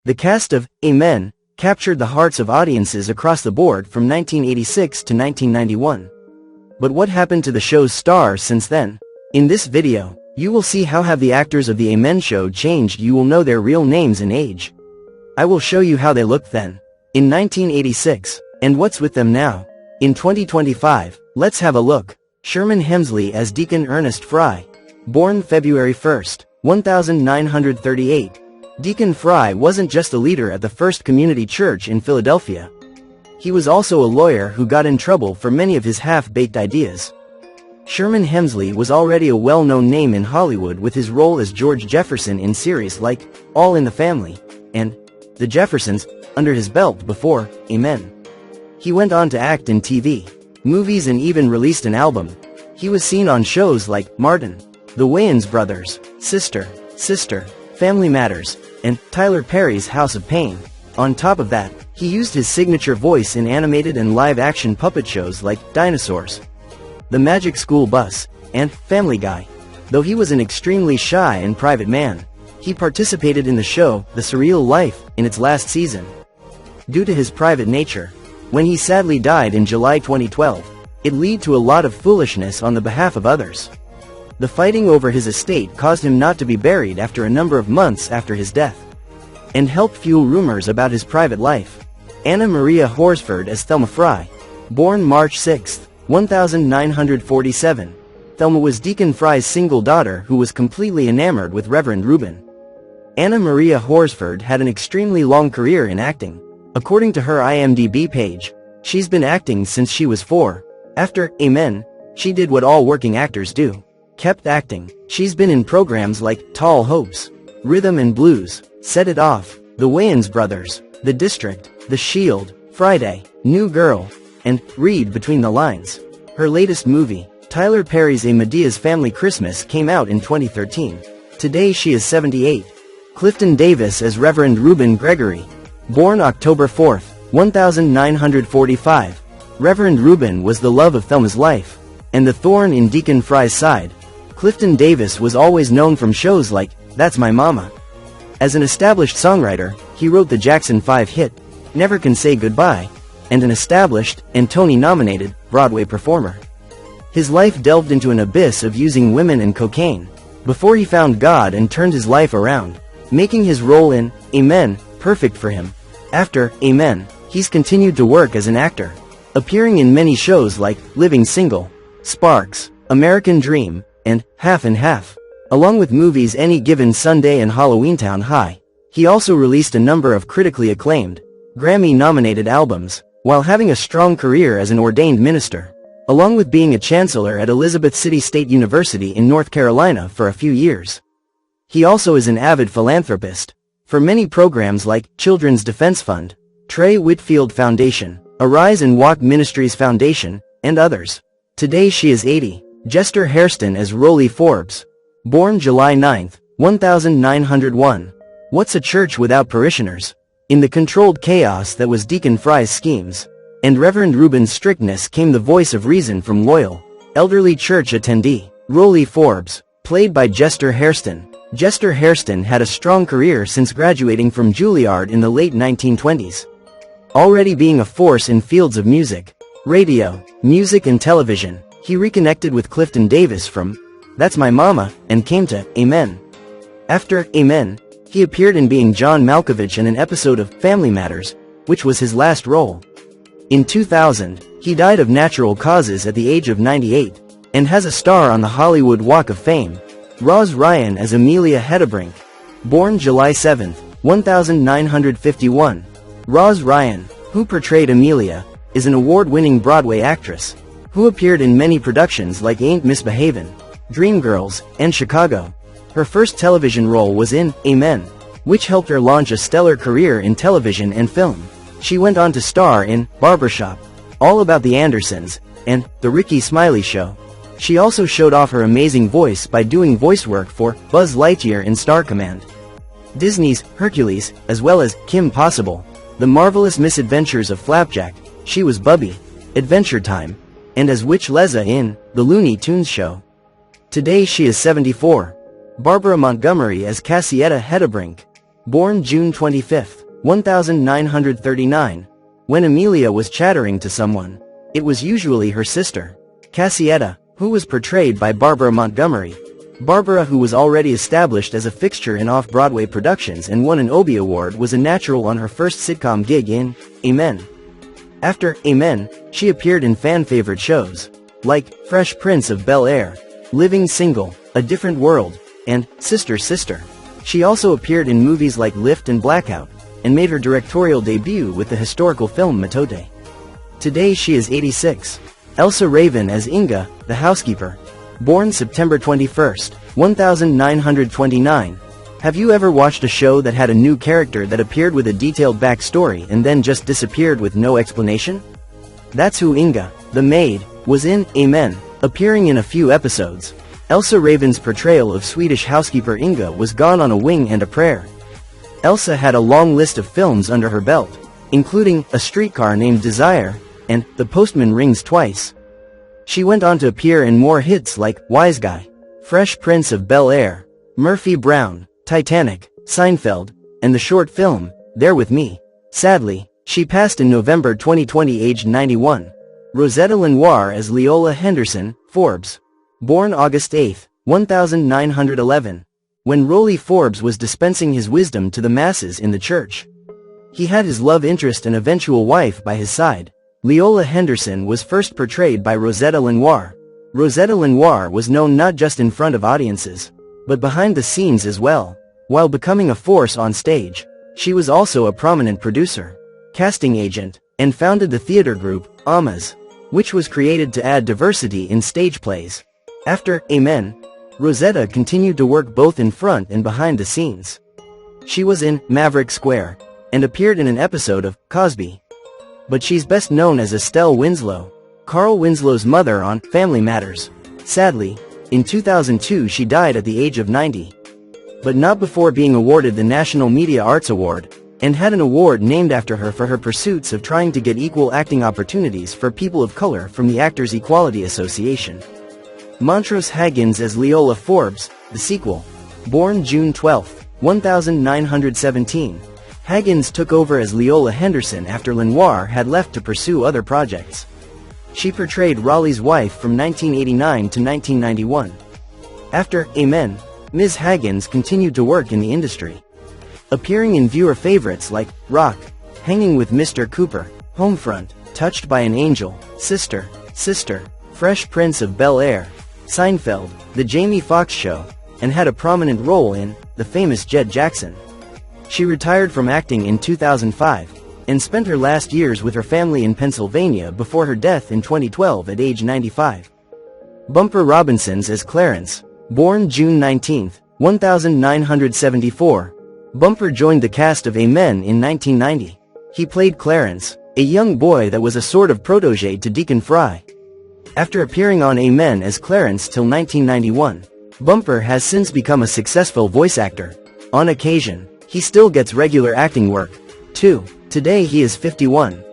The cast of Amen captured the hearts of audiences across the board from 1986 to 1991. But what happened to the show's stars since then? In this video, you will see how have the actors of the Amen show changed. You will know their real names and age. I will show you how they looked then, in 1986, and what's with them now, in 2025. Let's have a look. Sherman Hemsley as Deacon Ernest Fry. Born February 1, 1938. Deacon Fry wasn't just a leader at the First Community Church in Philadelphia. He was also a lawyer who got in trouble for many of his half-baked ideas. Sherman Hemsley was already a well-known name in Hollywood with his role as George Jefferson in series like All in the Family and The Jeffersons under his belt before Amen. He went on to act in TV, movies, and even released an album. He was seen on shows like Martin, The Wayans Brothers, Sister, Family Matters, and Tyler Perry's House of Pain. On top of that, he used his signature voice in animated and live-action puppet shows like Dinosaurs, The Magic School Bus, and Family Guy. Though he was an extremely shy and private man, he participated in the show The Surreal Life in its last season. Due to his private nature, when he sadly died in July 2012, it led to a lot of foolishness on the behalf of others. The fighting over his estate caused him not to be buried after a number of months after his death, and helped fuel rumors about his private life. Anna Maria Horsford as Thelma Fry. Born March 6, 1947. Thelma was Deacon Fry's single daughter who was completely enamored with Reverend Reuben. Anna Maria Horsford had an extremely long career in acting. According to her IMDb page, she's been acting since she was 4. After Amen, she did what all working actors do. Kept acting. She's been in programs like Tall Hopes, Rhythm and Blues, Set It Off, The Wayans Brothers, The District, The Shield, Friday, New Girl, and Read Between the Lines. Her latest movie, Tyler Perry's A Medea's Family Christmas, came out in 2013. Today she is 78. Clifton Davis as Reverend Reuben Gregory. Born October 4, 1945. Reverend Reuben was the love of Thelma's life, and the thorn in Deacon Fry's side. Clifton Davis was always known from shows like That's My Mama. As an established songwriter, he wrote the Jackson 5 hit, Never Can Say Goodbye, and an established, and Tony-nominated, Broadway performer. His life delved into an abyss of using women and cocaine, before he found God and turned his life around, making his role in Amen perfect for him. After Amen, he's continued to work as an actor, appearing in many shows like Living Single, Sparks, American Dream, and Half and Half, along with movies Any Given Sunday and Halloweentown High. He also released a number of critically acclaimed, Grammy-nominated albums, while having a strong career as an ordained minister, along with being a chancellor at Elizabeth City State University in North Carolina for a few years. He also is an avid philanthropist, for many programs like Children's Defense Fund, Trey Whitfield Foundation, Arise and Walk Ministries Foundation, and others. Today she is 80. Jester Hairston as Rollie Forbes. Born July 9, 1901. What's a church without parishioners? In the controlled chaos that was Deacon Fry's schemes, and Reverend Reuben's strictness came the voice of reason from loyal, elderly church attendee, Rollie Forbes, played by Jester Hairston. Jester Hairston had a strong career since graduating from Juilliard in the late 1920s. Already being a force in fields of music, radio, music and television, he reconnected with Clifton Davis from That's My Mama and came to Amen. After Amen, he appeared in Being John Malkovich in an episode of Family Matters, which was his last role. In 2000, he died of natural causes at the age of 98, and has a star on the Hollywood Walk of Fame. Roz Ryan as Amelia Hedebrink. Born July 7, 1951. Roz Ryan, who portrayed Amelia, is an award-winning Broadway actress, who appeared in many productions like Ain't Misbehavin', Dreamgirls, and Chicago. Her first television role was in Amen, which helped her launch a stellar career in television and film. She went on to star in Barbershop, All About the Andersons, and The Ricky Smiley Show. She also showed off her amazing voice by doing voice work for Buzz Lightyear in Star Command, Disney's Hercules, as well as Kim Possible, The Marvelous Misadventures of Flapjack. She was Bubby, Adventure Time, and as Witch Leza in The Looney Tunes Show. Today she is 74. Barbara Montgomery as Cassietta Hedebrink. born June 25, 1939. When Amelia was chattering to someone, it was usually her sister, Cassietta, who was portrayed by Barbara Montgomery. Barbara, who was already established as a fixture in off-Broadway productions and won an Obie Award, was a natural on her first sitcom gig in Amen. After Amen, she appeared in fan-favorite shows like Fresh Prince of Bel-Air, Living Single, A Different World, and Sister Sister. She also appeared in movies like Lift and Blackout, and made her directorial debut with the historical film Metote. Today she is 86. Elsa Raven as Inga, the housekeeper. Born September 21, 1929. Have you ever watched a show that had a new character that appeared with a detailed backstory and then just disappeared with no explanation? That's who Inga, the maid, was in Amen, appearing in a few episodes. Elsa Raven's portrayal of Swedish housekeeper Inga was Gone on a Wing and a Prayer. Elsa had a long list of films under her belt, including A Streetcar Named Desire and The Postman Rings Twice. She went on to appear in more hits like Wise Guy, Fresh Prince of Bel-Air, Murphy Brown, Titanic, Seinfeld, and the short film, There With Me. Sadly, she passed in November 2020 aged 91. Rosetta Lenoir as Leola Henderson, Forbes. Born August 8, 1911. When Rolly Forbes was dispensing his wisdom to the masses in the church, he had his love interest and eventual wife by his side. Leola Henderson was first portrayed by Rosetta Lenoir. Rosetta Lenoir was known not just in front of audiences, but behind the scenes as well. While becoming a force on stage, she was also a prominent producer, casting agent, and founded the theater group, Amas, which was created to add diversity in stage plays. After Amen, Rosetta continued to work both in front and behind the scenes. She was in Maverick Square, and appeared in an episode of Cosby. But she's best known as Estelle Winslow, Carl Winslow's mother on Family Matters. Sadly, in 2002 she died at the age of 90. But not before being awarded the National Media Arts Award, and had an award named after her for her pursuits of trying to get equal acting opportunities for people of color from the Actors Equality Association. Montrose Haggins as Leola Forbes, the sequel. Born June 12, 1917. Haggins took over as Leola Henderson after Lenoir had left to pursue other projects. She portrayed Raleigh's wife from 1989 to 1991. After Amen, Ms. Haggins continued to work in the industry, appearing in viewer favorites like Rock, Hanging with Mr. Cooper, Homefront, Touched by an Angel, Sister, Sister, Fresh Prince of Bel-Air, Seinfeld, The Jamie Foxx Show, and had a prominent role in The Famous Jed Jackson. She retired from acting in 2005, and spent her last years with her family in Pennsylvania before her death in 2012 at age 95. Bumper Robinsons as Clarence. Born June 19, 1974. Bumper joined the cast of Amen in 1990. He played Clarence, a young boy that was a sort of protege to Deacon Fry. After appearing on Amen as Clarence till 1991, Bumper has since become a successful voice actor. On occasion, he still gets regular acting work, too. Today he is 51.